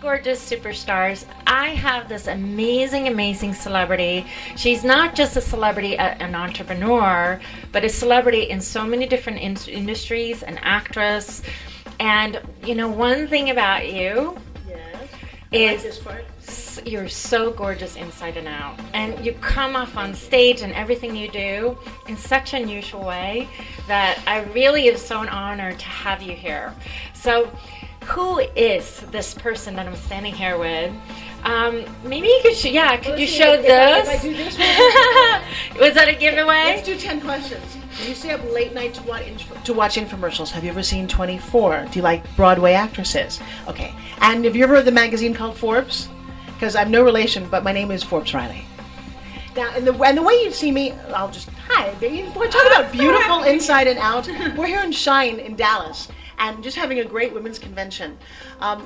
gorgeous superstars. I have this amazing celebrity. She's not just a celebrity, an entrepreneur, but a celebrity in so many different industries, an actress. And you know, one thing about you is you're so gorgeous inside and out, and you come off on stage and everything you do in such an unusual way that I really am so honored to have you here. So who is this person that I'm standing here with? Maybe you could could you show this? If I do this one, was that a giveaway? let's do 10 questions. Do you stay up late night to watch infomercials? Have you ever seen 24? Do you like Broadway actresses? Okay. And have you ever read the magazine called Forbes? Because I'm no relation, but my name is Forbes Railey. Now, and the way you see me, I'll just, hi, we're talking about beautiful inside and out. We're here in Shine in Dallas, and just having a great women's convention.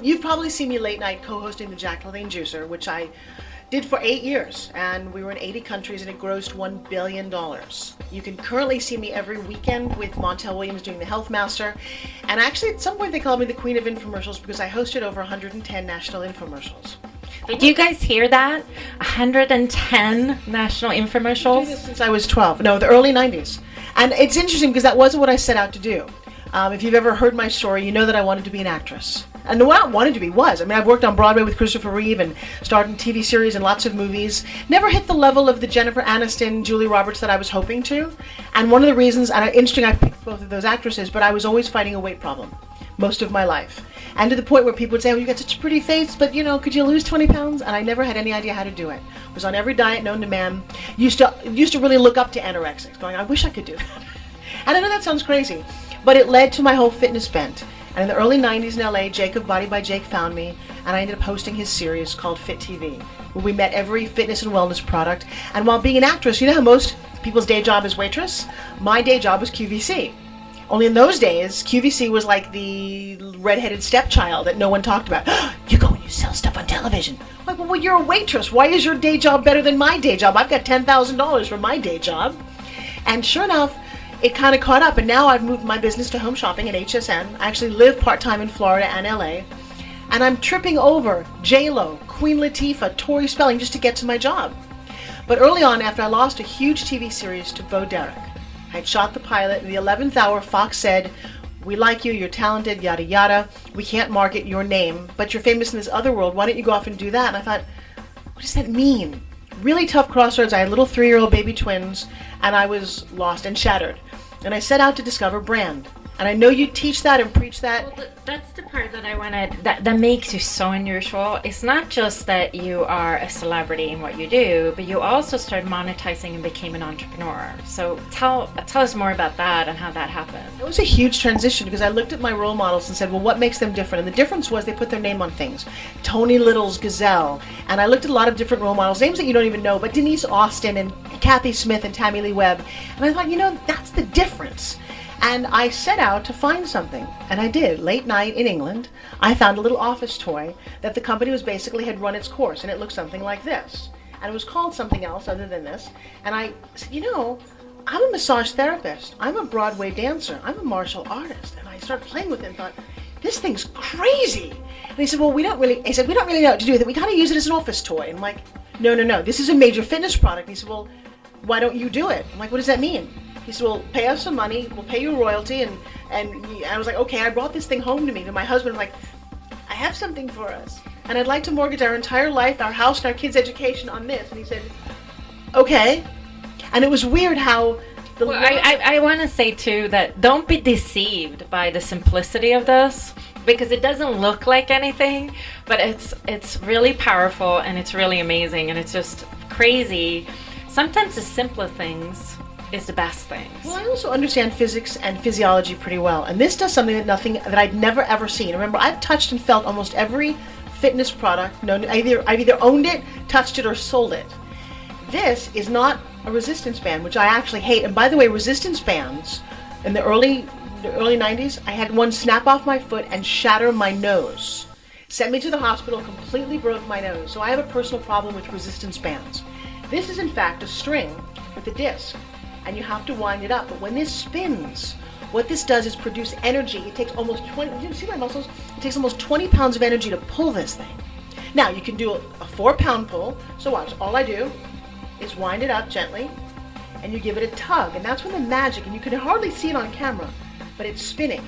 You've probably seen me late night co-hosting the Jack LaLanne Juicer, which I did for 8 years, and we were in 80 countries, and it grossed $1 billion. You can currently see me every weekend with Montel Williams doing the Health Master, and actually at some point they called me the Queen of Infomercials because I hosted over 110 national infomercials. Did you guys hear that? 110 national infomercials? I did this since I was 12. No, the early 90s. And it's interesting because that wasn't what I set out to do. If you've ever heard my story, you know that I wanted to be an actress. And what I wanted to be was, I mean, I've worked on Broadway with Christopher Reeve and starred in TV series and lots of movies. Never hit the level of the Jennifer Aniston, Julie Roberts that I was hoping to. And one of the reasons, and interesting, I picked both of those actresses, but I was always fighting a weight problem most of my life. And to the point where people would say, oh, you got such a pretty face, but you know, could you lose 20 pounds? And I never had any idea how to do it. Was on every diet known to man. Used to really look up to anorexics, going, I wish I could do that. And I know that sounds crazy, but it led to my whole fitness bent. And in the early 90s in LA, Jacob Body by Jake found me, and I ended up hosting his series called Fit TV, where we met every fitness and wellness product. And while being an actress, you know how most people's day job is waitress? My day job was QVC. Only in those days, QVC was like the redheaded stepchild that no one talked about. You go and you sell stuff on television. I'm like, well, you're a waitress. Why is your day job better than my day job? I've got $10,000 for my day job. And sure enough, it kind of caught up. And now I've moved my business to home shopping at HSN. I actually live part-time in Florida and LA. And I'm tripping over J-Lo, Queen Latifah, Tori Spelling just to get to my job. But early on, after I lost a huge TV series to Bo Derek, I'd shot the pilot. In the 11th hour, Fox said, we like you, you're talented, yada yada. We can't market your name, but you're famous in this other world. Why don't you go off and do that? And I thought, what does that mean? Really tough crossroads. I had little 3-year-old baby twins, and I was lost and shattered. And I set out to discover brand. And I know you teach that and preach that. Well, that's the part that I wanted, that makes you so unusual. It's not just that you are a celebrity in what you do, but you also started monetizing and became an entrepreneur. So tell us more about that and how that happened. It was a huge transition because I looked at my role models and said, well, what makes them different? And the difference was they put their name on things. Tony Little's Gazelle. And I looked at a lot of different role models, names that you don't even know, but Denise Austin and Kathy Smith and Tammy Lee Webb. And I thought, you know, that's the difference. And I set out to find something, and I did. Late night in England, I found a little office toy that the company had run its course, and it looked something like this. And it was called something else other than this. And I said, you know, I'm a massage therapist. I'm a Broadway dancer. I'm a martial artist. And I started playing with it and thought, this thing's crazy. And he said, well, we don't really know what to do with it. We kind of use it as an office toy. And I'm like, no, this is a major fitness product. And he said, well, why don't you do it? I'm like, what does that mean? He said, well, pay us some money, we'll pay you a royalty, and I was like, okay, I brought this thing home to me, to my husband. I'm like, I have something for us, and I'd like to mortgage our entire life, our house, and our kids' education on this. And he said, okay. And it was weird how I want to say, too, that don't be deceived by the simplicity of this, because it doesn't look like anything, but it's really powerful, and it's really amazing, and it's just crazy. Sometimes the simpler things is the best things. Well, I also understand physics and physiology pretty well, and this does something that I'd never ever seen. Remember, I've touched and felt almost every fitness product known. I've either owned it, touched it, or sold it. This is not a resistance band, which I actually hate. And by the way, resistance bands in the early 90s, I had one snap off my foot and shatter my nose. Sent me to the hospital, completely broke my nose. So I have a personal problem with resistance bands. This is in fact a string with a disc, and you have to wind it up. But when this spins, what this does is produce energy. It takes almost 20, you see my muscles? It takes almost 20 pounds of energy to pull this thing. Now, you can do a 4-pound pull. So watch, all I do is wind it up gently, and you give it a tug, and that's when the magic, and you can hardly see it on camera, but it's spinning.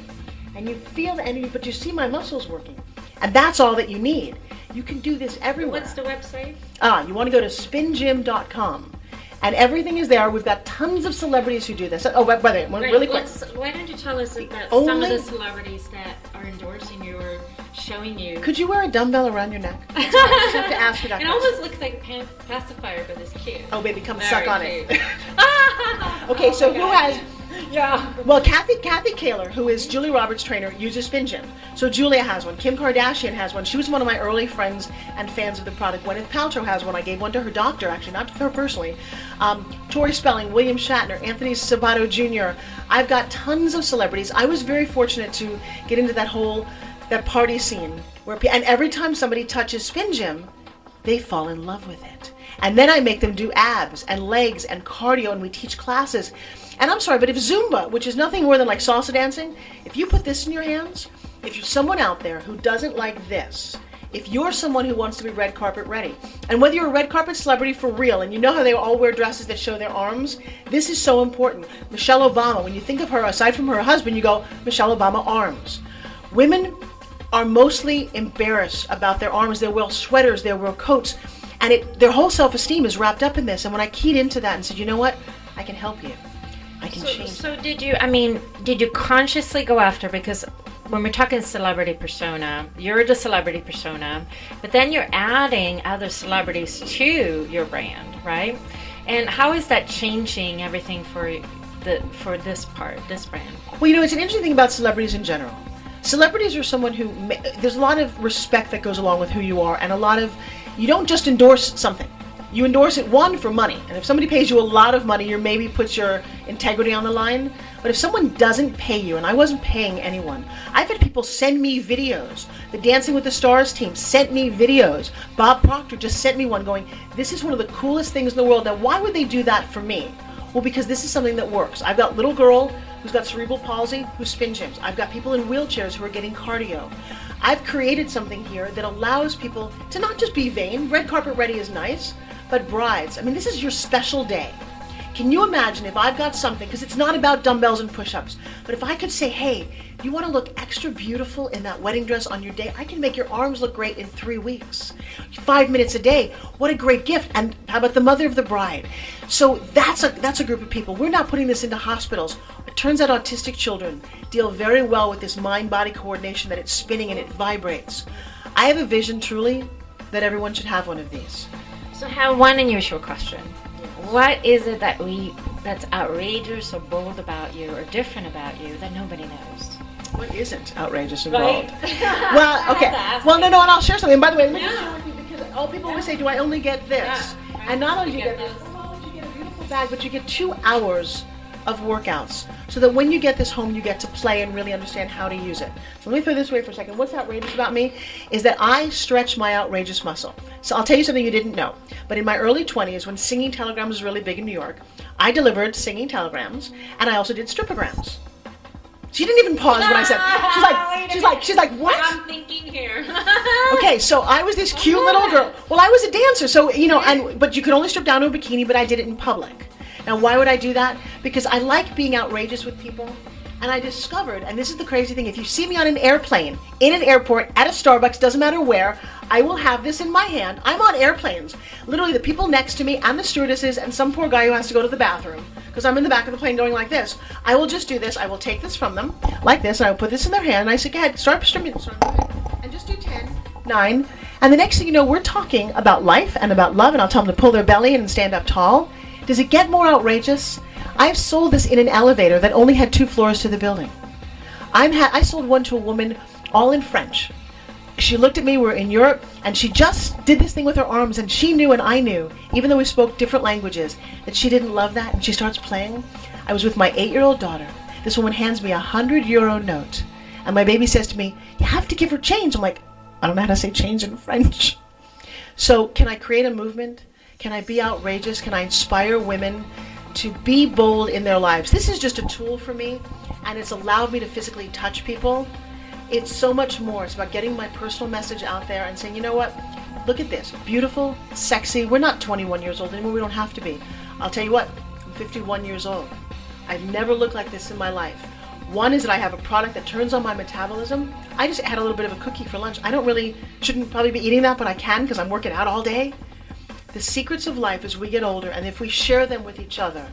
And you feel the energy, but you see my muscles working. And that's all that you need. You can do this everywhere. What's the website? You want to go to spingym.com. And everything is there. We've got tons of celebrities who do this. Oh, by the way, really quick. Why don't you tell us about some of the celebrities that are endorsing you or showing you? Could you wear a dumbbell around your neck? I just have to ask you that. It almost looks like pacifier, but it's cute. Oh, baby, come suck on it. Okay, so who has... Yeah. Well, Kathy Kaler, who is Julia Roberts' trainer, uses Spin Gym. So Julia has one. Kim Kardashian has one. She was one of my early friends and fans of the product. Gwyneth Paltrow has one. I gave one to her doctor, actually, not to her personally. Tori Spelling, William Shatner, Anthony Sabato Jr. I've got tons of celebrities. I was very fortunate to get into that party scene and every time somebody touches Spin Gym, they fall in love with it. And then I make them do abs and legs and cardio, and we teach classes. And I'm sorry, but if Zumba, which is nothing more than like salsa dancing, if you put this in your hands, if you're someone out there who doesn't like this, if you're someone who wants to be red carpet ready, and whether you're a red carpet celebrity for real, and you know how they all wear dresses that show their arms, this is so important. Michelle Obama, when you think of her, aside from her husband, you go, Michelle Obama arms. Women are mostly embarrassed about their arms. They wear sweaters, they wear coats, and their whole self-esteem is wrapped up in this. And when I keyed into that and said, you know what, I can help you. I can change. So did you consciously go after, because when we're talking celebrity persona, you're the celebrity persona, but then you're adding other celebrities to your brand, right? And how is that changing everything for this brand? Well, you know, it's an interesting thing about celebrities in general. Celebrities are someone who, there's a lot of respect that goes along with who you are, and you don't just endorse something. You endorse it, one, for money. And if somebody pays you a lot of money, you maybe puts your integrity on the line. But if someone doesn't pay you, and I wasn't paying anyone, I've had people send me videos. The Dancing with the Stars team sent me videos. Bob Proctor just sent me one going, this is one of the coolest things in the world. Now, why would they do that for me? Well, because this is something that works. I've got a little girl who's got cerebral palsy who spin gyms. I've got people in wheelchairs who are getting cardio. I've created something here that allows people to not just be vain. Red carpet ready is nice, but brides, I mean, this is your special day. Can you imagine if I've got something, because it's not about dumbbells and push-ups, but if I could say, hey, you want to look extra beautiful in that wedding dress on your day? I can make your arms look great in 3 weeks. 5 minutes a day. What a great gift. And how about the mother of the bride? So that's a group of people. We're not putting this into hospitals. It turns out autistic children deal very well with this mind-body coordination, that it's spinning and it vibrates. I have a vision, truly, that everyone should have one of these. So I have one unusual question. What is it that's outrageous or bold about you or different about you that nobody knows? What isn't outrageous and bold? Right. Well, okay. Well, no, and I'll share something. And by the way, let me just share with you, because all people always say, do I only get this? Yeah. And not only do you get this, not only do you get a beautiful bag, but you get 2 hours of workouts, so that when you get this home, you get to play and really understand how to use it. So let me throw this away for a second. What's outrageous about me is that I stretch my outrageous muscle. So I'll tell you something you didn't know. But in my early 20s, when singing telegrams was really big in New York, I delivered singing telegrams, and I also did stripograms. She didn't even pause when I said, she's like, what? I'm thinking here. Okay, so I was this cute little girl. Well, I was a dancer, so, you know, but you could only strip down to a bikini, but I did it in public. Now, why would I do that? Because I like being outrageous with people. And I discovered, and this is the crazy thing, if you see me on an airplane, in an airport, at a Starbucks, doesn't matter where, I will have this in my hand. I'm on airplanes. Literally, the people next to me and the stewardesses and some poor guy who has to go to the bathroom, because I'm in the back of the plane going like this. I will just do this. I will take this from them, like this, and I will put this in their hand, and I say, go ahead, start stripping, and just do 10, 9, and the next thing you know, we're talking about life and about love, and I'll tell them to pull their belly in and stand up tall. Does it get more outrageous? I've sold this in an elevator that only had 2 floors to the building. I sold one to a woman, all in French. She looked at me, we're in Europe, and she just did this thing with her arms, and she knew and I knew, even though we spoke different languages, that she didn't love that, and she starts playing. I was with my 8-year-old daughter. This woman hands me a €100 note, and my baby says to me, you have to give her change. I'm like, I don't know how to say change in French. So can I create a movement? Can I be outrageous? Can I inspire women to be bold in their lives? This is just a tool for me, and it's allowed me to physically touch people. it's so much more. It's about getting my personal message out there and saying, you know what? Look at this. Beautiful, sexy. We're not 21 years old anymore. We don't have to be. I'll tell you what, I'm 51 years old. I've never looked like this in my life. One is that I have a product that turns on my metabolism. I just had a little bit of a cookie for lunch. I shouldn't probably be eating that, but I can because I'm working out all day. The secrets of life as we get older, and if we share them with each other,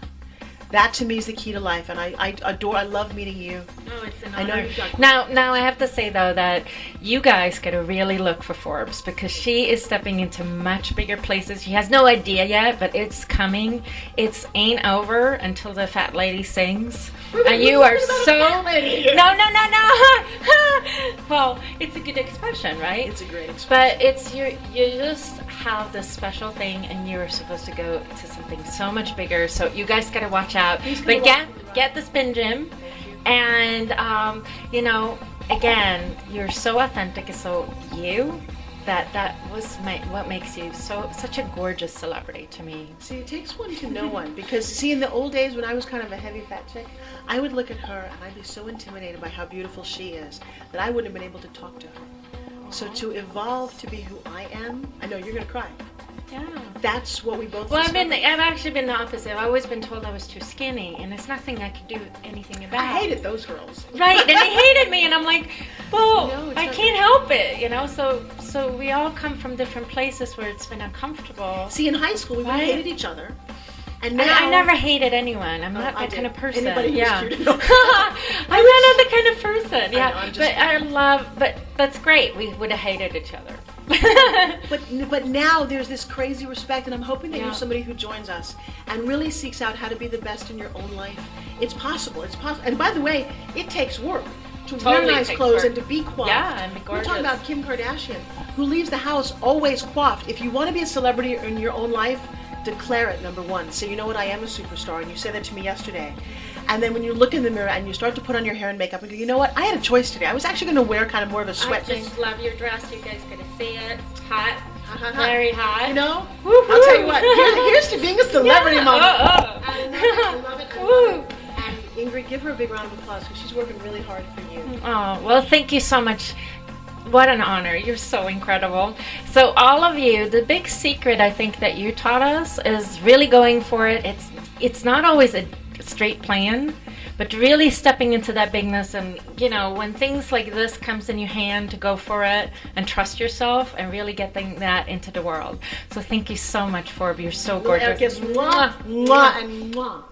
that to me is the key to life. And I love meeting you. Oh, it's an I know honor. you've got Now I have to say though that you guys got to really look for Forbes, because she is stepping into much bigger places. She has no idea yet, but it's coming. It's ain't over until the fat lady sings. And you are so no. Well, it's a good expression, right? It's a great expression. But it's you just have this special thing, and you're supposed to go to something so much bigger. So you guys got to watch out. But get the spin gym, and you know, again, you're so authentic and so you. That was what makes you such a gorgeous celebrity to me. See, it takes one to know one, because see, in the old days when I was kind of a heavy fat chick, I would look at her and I'd be so intimidated by how beautiful she is that I wouldn't have been able to talk to her. So to evolve to be who I am, I know you're gonna cry. Yeah. That's what we both. Well, I've actually been the opposite. I've always been told I was too skinny, and it's nothing I could do anything about. I hated those girls. Right, and they hated me, and I'm like, well, No, I can't help it, you know. So we all come from different places where it's been uncomfortable. See, in high school we Right. hated each other, and now I never hated anyone. I'm not I that kind did. of person. Anybody who's Yeah. cute. I'm not the kind of person. Yeah, know, I'm just but I love. But that's great. We would have hated each other. But now there's this crazy respect, and I'm hoping that Yeah. you're somebody who joins us and really seeks out how to be the best in your own life. It's possible. It's possible. And by the way, it takes work to wear Totally nice takes clothes work. and to be coiffed. Yeah, and be We're talking gorgeous. about Kim Kardashian, who leaves the house always coiffed. If you want to be a celebrity in your own life, declare it, number one. Say, you know what, I am a superstar, and you said that to me yesterday. And then when you look in the mirror and you start to put on your hair and makeup and go, you know what, I had a choice today. I was actually going to wear kind of more of a I sweat just love your dress. You guys gotta see it. Hot, Hot, hot, hot. very hot. You know? Woo-hoo. I'll tell you what, here's to being a celebrity, Yeah. mama. Oh. I love it, I love it, I Woo. love it. And Ingrid, give her a big round of applause because she's working really hard for you. Oh, well, thank you so much. What an honor. You're so incredible. So all of you, the big secret I think that you taught us is really going for it. It's not always a straight plan, but really stepping into that bigness, and you know, when things like this comes in your hand, to go for it and trust yourself and really getting that into the world. So thank you so much, Forbes. You're so gorgeous. Mwah, mwah, and mwah.